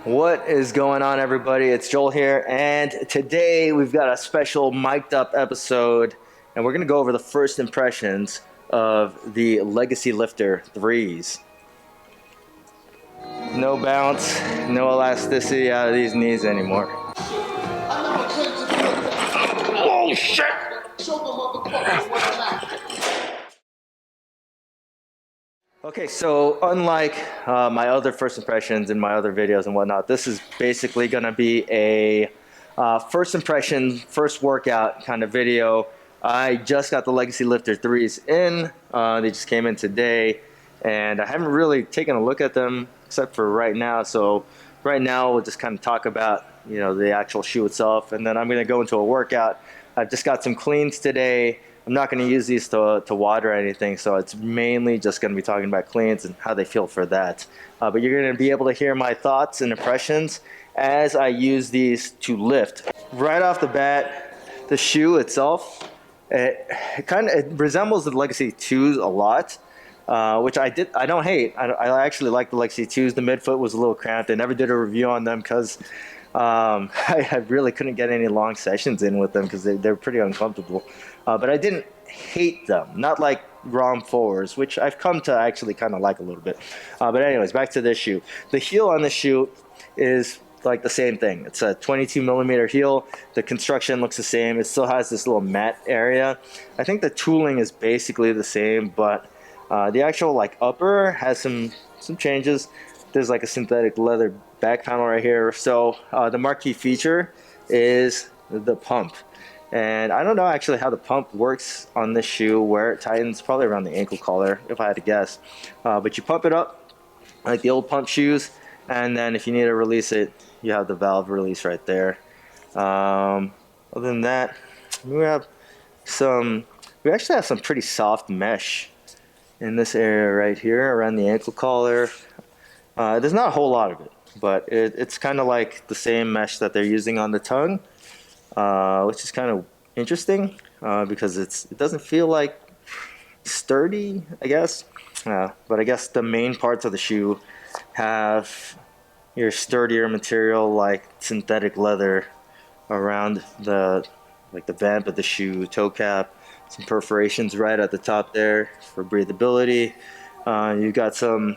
What is going on, everybody? It's Joel here, and today we've got a special mic'd up episode, and we're going to go over the first impressions of the Legacy Lifter 3s. No bounce, no elasticity out of these knees anymore. Oh shit! Okay, so unlike my other first impressions in my other videos and whatnot, this is basically going to be a first impression, first workout kind of video. I just got the Legacy Lifter 3s in. They just came in today, and I haven't really taken a look at them except for right now. So right now we'll just kind of talk about, you know, the actual shoe itself, and then I'm going to go into a workout. I've just got some cleans today. I'm not going to use these to water or anything, so it's mainly just going to be talking about cleans and how they feel for that. But you're going to be able to hear my thoughts and impressions as I use these to lift. Right off the bat, the shoe itself, it resembles the Legacy 2s a lot, which I don't hate. I actually like the Legacy 2s. The midfoot was a little cramped. I never did a review on them because I really couldn't get any long sessions in with them because they're pretty uncomfortable. But I didn't hate them, not like ROM 4s, which I've come to actually kind of like a little bit. But anyways, back to this shoe. The heel on the shoe is like the same thing. It's a 22 millimeter heel. The construction looks the same. It still has this little mat area. I think the tooling is basically the same, but the actual like upper has some changes. There's like a synthetic leather back panel right here. So the marquee feature is the pump. And I don't know actually how the pump works on this shoe, where it tightens, probably around the ankle collar if I had to guess. But you pump it up like the old pump shoes, and then if you need to release it, you have the valve release right there. Other than that, we actually have some pretty soft mesh in this area right here around the ankle collar. There's not a whole lot of it, but it's kind of like the same mesh that they're using on the tongue. Which is kind of interesting because it doesn't feel like sturdy, I guess. But I guess the main parts of the shoe have your sturdier material like synthetic leather around the vamp of the shoe, toe cap, some perforations right at the top there for breathability. You've got some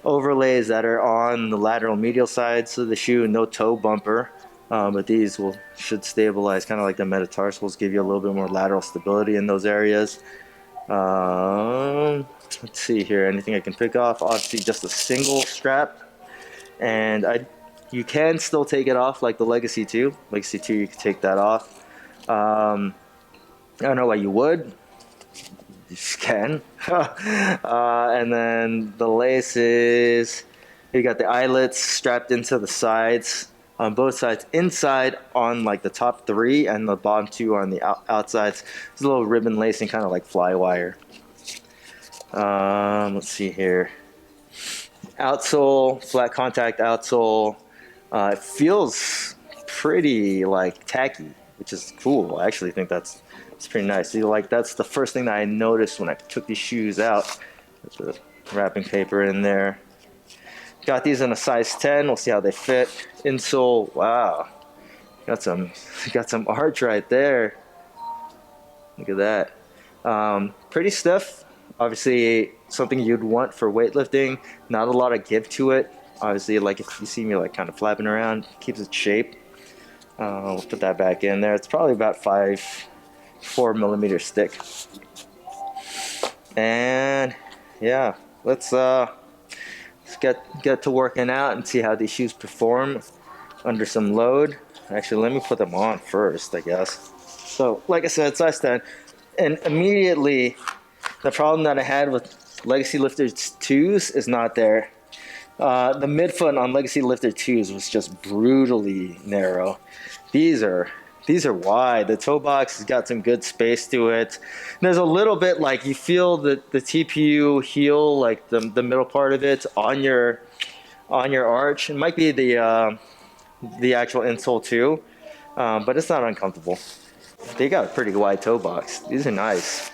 overlays that are on the lateral medial sides of the shoe, no toe bumper. But these should stabilize, kind of like the metatarsals, give you a little bit more lateral stability in those areas. Let's see here, anything I can pick off? Obviously just a single strap, and you can still take it off like the Legacy 2. Legacy 2, you can take that off. I don't know why you would. You just can. And then the laces, you got the eyelets strapped into the sides. On both sides, inside on like the top 3 and the bottom 2 on the outsides. There's a little ribbon lacing, kind of like fly wire. Let's see here. Outsole, flat contact outsole. It feels pretty like tacky, which is cool. I actually think it's pretty nice. That's the first thing that I noticed when I took these shoes out. There's the wrapping paper in there. Got these in a size 10. We'll see how they fit. Insole, wow, got some arch right there. Look at that. Pretty stiff. Obviously, something you'd want for weightlifting. Not a lot of give to it. Obviously, like if you see me like kind of flapping around, keeps its shape. We'll put that back in there. It's probably about 4 millimeters thick. And yeah, let's get to working out and see how these shoes perform under some load. Actually, let me put them on first, I guess. So, like I said, size 10. And immediately, the problem that I had with Legacy Lifter 2s is not there. The midfoot on Legacy Lifter 2s was just brutally narrow. These are wide. The toe box has got some good space to it. There's a little bit like you feel the TPU heel, like the middle part of it on your arch. It might be the actual insole too, but it's not uncomfortable. They got a pretty wide toe box. These are nice.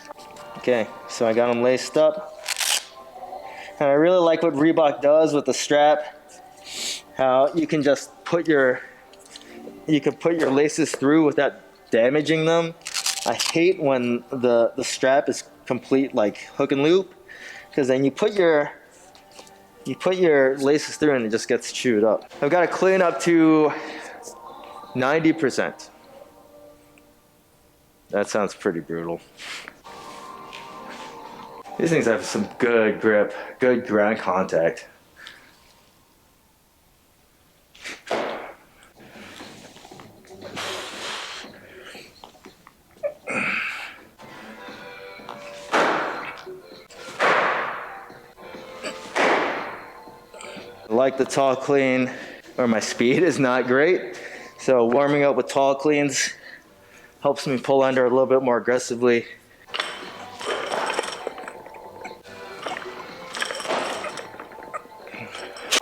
Okay, so I got them laced up, and I really like what Reebok does with the strap. how you can just put your laces through without damaging them. I hate when the strap is complete like hook and loop, because then you put your laces through and it just gets chewed up. I've got to clean up to 90%. That sounds pretty brutal. These things have some good grip, good ground contact. I like the tall clean, or my speed is not great. So warming up with tall cleans helps me pull under a little bit more aggressively.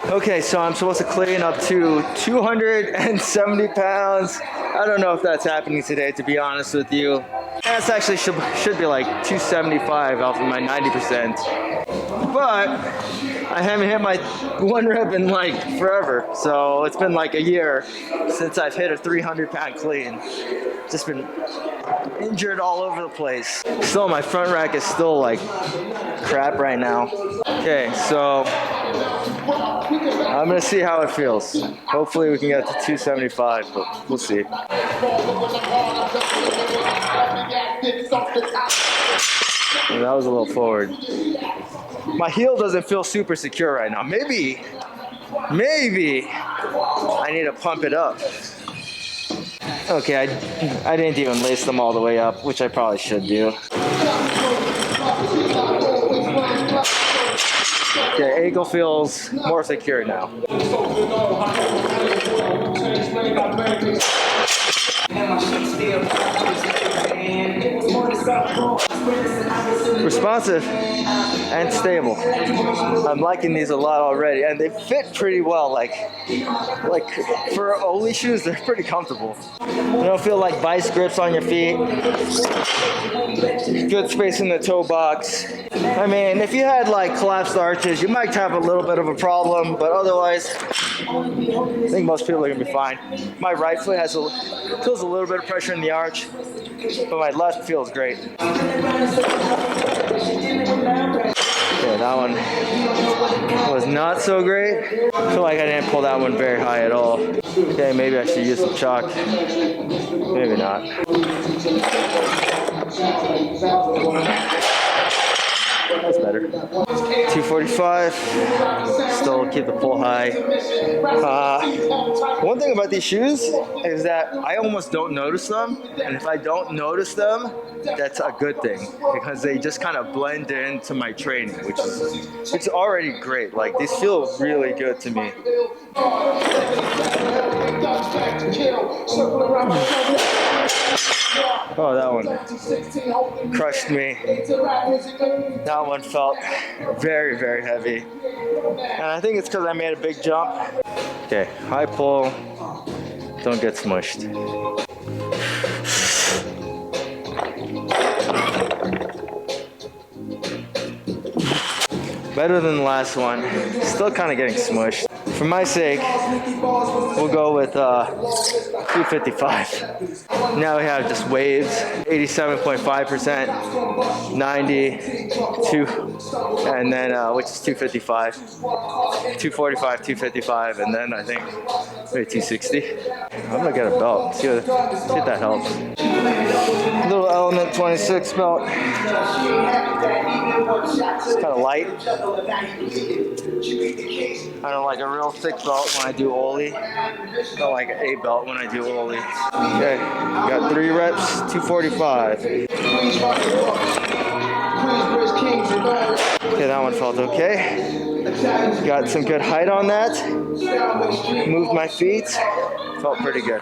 Okay, so I'm supposed to clean up to 270 pounds. I don't know if that's happening today, to be honest with you. That's actually should be like 275 off of my 90%. But I haven't hit my one rep in like forever. So it's been like a year since I've hit a 300-pound clean. Just been injured all over the place. Still, my front rack is still like crap right now. Okay, so I'm gonna see how it feels. Hopefully we can get to 275, but we'll see. And that was a little forward. My heel doesn't feel super secure right now. Maybe I need to pump it up. Okay, I didn't even lace them all the way up, which I probably should do. Okay, ankle feels more secure now. Responsive and stable. I'm liking these a lot already, and they fit pretty well. Like for Oli shoes, they're pretty comfortable. You don't feel like vice grips on your feet. Good space in the toe box. I mean, if you had like collapsed arches, you might have a little bit of a problem, but otherwise, I think most people are gonna be fine. My right foot feels a little bit of pressure in the arch, but my left feels great. Okay, that one was not so great. I feel like I didn't pull that one very high at all. Okay, maybe I should use some chalk. Maybe not. That's better. 245. Still keep the pull high. One thing about these shoes is that I almost don't notice them, and if I don't notice them, that's a good thing because they just kind of blend into my training, which is it's already great. Like these feel really good to me. Oh, that one crushed me. That one felt very, very heavy. And I think it's because I made a big jump. Okay, high pull. Don't get smushed. Better than the last one. Still kind of getting smushed. For my sake, we'll go with 255. Now we have just waves, 87.5%, 92, and then which is 255, 245, 255, and then I think maybe 260. I'm gonna get a belt. See if that helps. Little Element 26 belt. It's kind of light. I don't like a real thick belt when I do Oli. I don't like an A belt when I do Oli. Okay, got 3 reps, 245. Okay, that one felt okay. Got some good height on that. Moved my feet. Felt pretty good.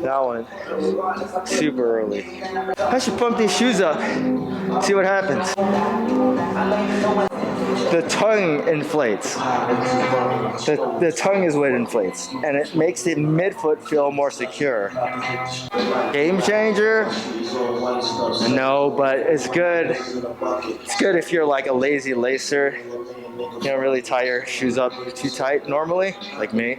That one, super early. I should pump these shoes up, see what happens. the tongue inflates. The tongue is what inflates, and it makes the midfoot feel more secure. Game changer? No, but it's good. It's good if you're like a lazy lacer. You don't really tie your shoes up too tight normally, like me.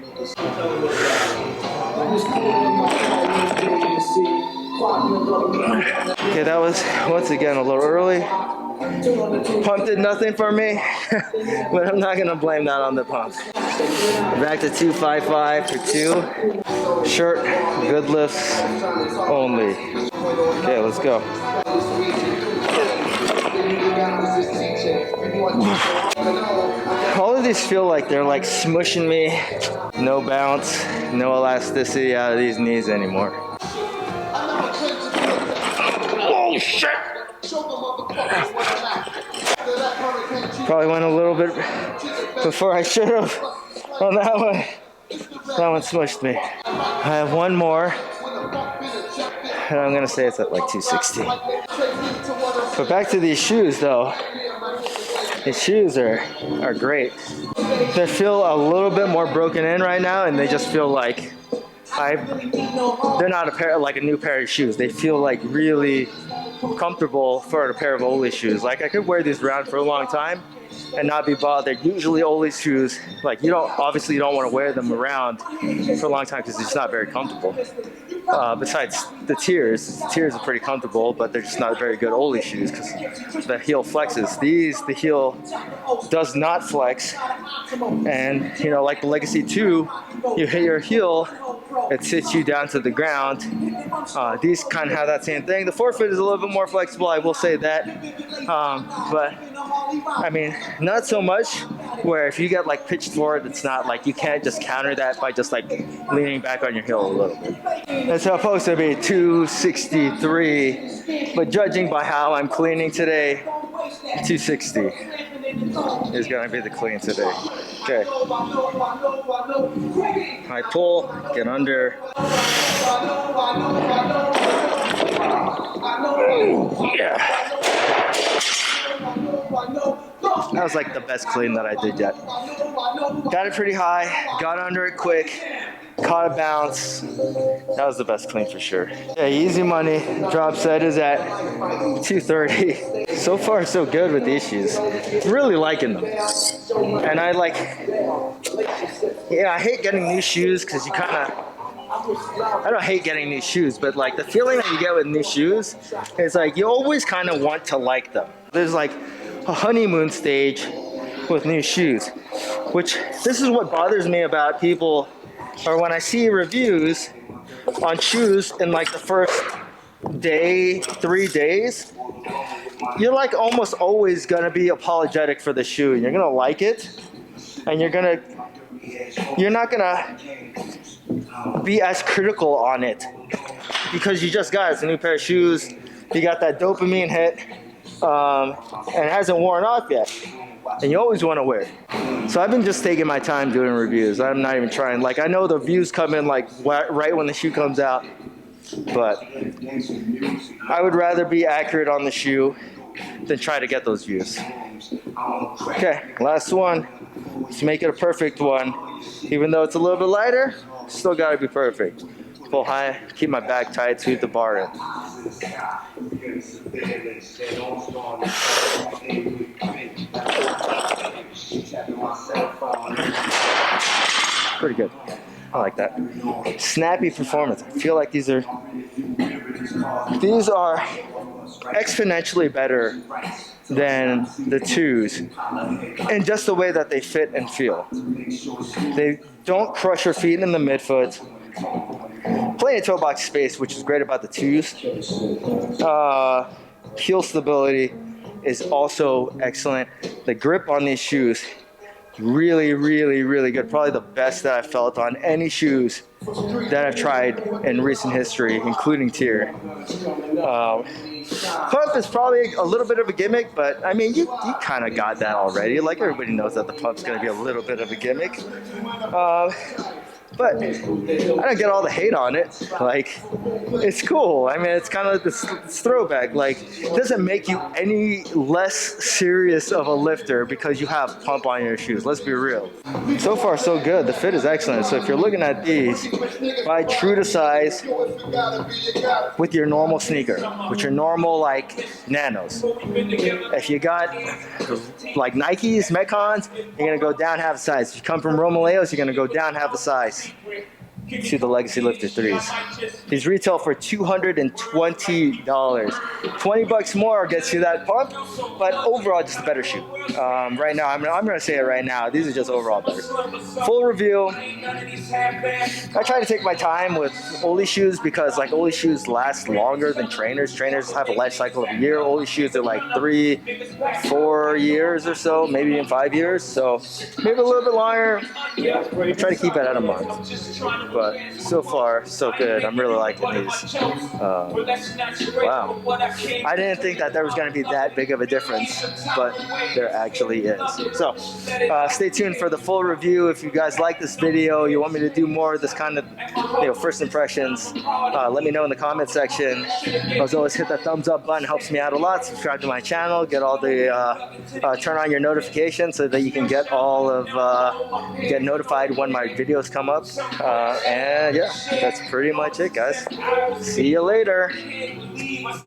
Okay, that was once again a little early. Pump did nothing for me, but I'm not gonna blame that on the pump. Back to 255 for 2. Shirt, good lifts only. Okay, let's go. All of these feel like they're like smushing me. No bounce, no elasticity out of these knees anymore. Oh shit! Probably went a little bit before I should have on that one. That one smushed me. I have one more, and I'm gonna say it's at like 260. But back to these shoes though. These shoes are great. They feel a little bit more broken in right now, and they just feel like they're not like a new pair of shoes. They feel like really comfortable for a pair of Oli shoes. Like I could wear these around for a long time and not be bothered. Usually Oli shoes, like you don't want to wear them around for a long time because it's not very comfortable. Besides the tiers are pretty comfortable, but they're just not very good Oli shoes because the heel flexes. The heel does not flex, and you know, like the Legacy 2, you hit your heel, it sits you down to the ground. These kind of have that same thing. The forefoot is a little bit more flexible, I will say that, but I mean, not so much where if you get like pitched forward, it's not like you can't just counter that by just like leaning back on your heel a little bit. It's supposed to be 263, but judging by how I'm cleaning today, 260 is going to be the clean today. Okay. High pull, get under. Yeah. That was like the best clean that I did yet. Got it pretty high, got under it quick, caught a bounce. That was the best clean for sure. Yeah, easy money. Drop set is at 230. So far, so good with these shoes. Really liking them. And I hate getting new shoes because you kind of, I don't hate getting new shoes, but like the feeling that you get with new shoes is like you always kind of want to like them. There's like a honeymoon stage with new shoes, which this is what bothers me about people, or when I see reviews on shoes in like the first day, 3 days, you're like almost always gonna be apologetic for the shoe. You're gonna like it, and you're not gonna be as critical on it because you just got it's a new pair of shoes. You got that dopamine hit, and it hasn't worn off yet, and you always want to wear it. So I've been just taking my time doing reviews. I'm not even trying. Like I know the views come in like right when the shoe comes out, but I would rather be accurate on the shoe than try to get those views. Okay, last one. Let's make it a perfect one. Even though it's a little bit lighter, still gotta be perfect. Pull high, keep my back tight, sweep the bar in. Pretty good. I like that. Snappy performance. I feel like these are exponentially better than the 2s in just the way that they fit and feel. They don't crush your feet in the midfoot. Plenty of toe box space, which is great about the 2s. Heel stability is also excellent. The grip on these shoes, really, really, really good. Probably the best that I've felt on any shoes that I've tried in recent history, including tier. Pump is probably a little bit of a gimmick, but I mean, you kind of got that already. Like everybody knows that the pump's going to be a little bit of a gimmick. but I don't get all the hate on it. Like, it's cool. I mean, it's kind of like this throwback. Like, it doesn't make you any less serious of a lifter because you have pump on your shoes. Let's be real. So far, so good. The fit is excellent. So if you're looking at these, buy true to size with your normal sneaker, with your normal like nanos. If you got like Nikes, Metcons, you're gonna go down half a size. If you come from Romaleos, you're gonna go down half a size to the Legacy Lifter 3s. These retail for $220. 20 bucks more gets you that pump, but overall just a better shoe. Right now, I'm gonna say it right now, these are just overall better. Full review. I try to take my time with Oli shoes because like Oli shoes last longer than trainers. Trainers have a life cycle of a year. Oli shoes are like 3-4 years or so, maybe even 5 years. So maybe a little bit longer. I try to keep it at a month. But so far, so good. I'm really liking these. Wow. I didn't think that there was going to be that big of a difference, but there actually is. So stay tuned for the full review. If you guys like this video, you want me to do more of this kind of first impressions, let me know in the comment section. As always, hit that thumbs up button. Helps me out a lot. Subscribe to my channel. Get all the turn on your notifications so that you can get all of get notified when my videos come up. And yeah, that's pretty much it, guys. See you later.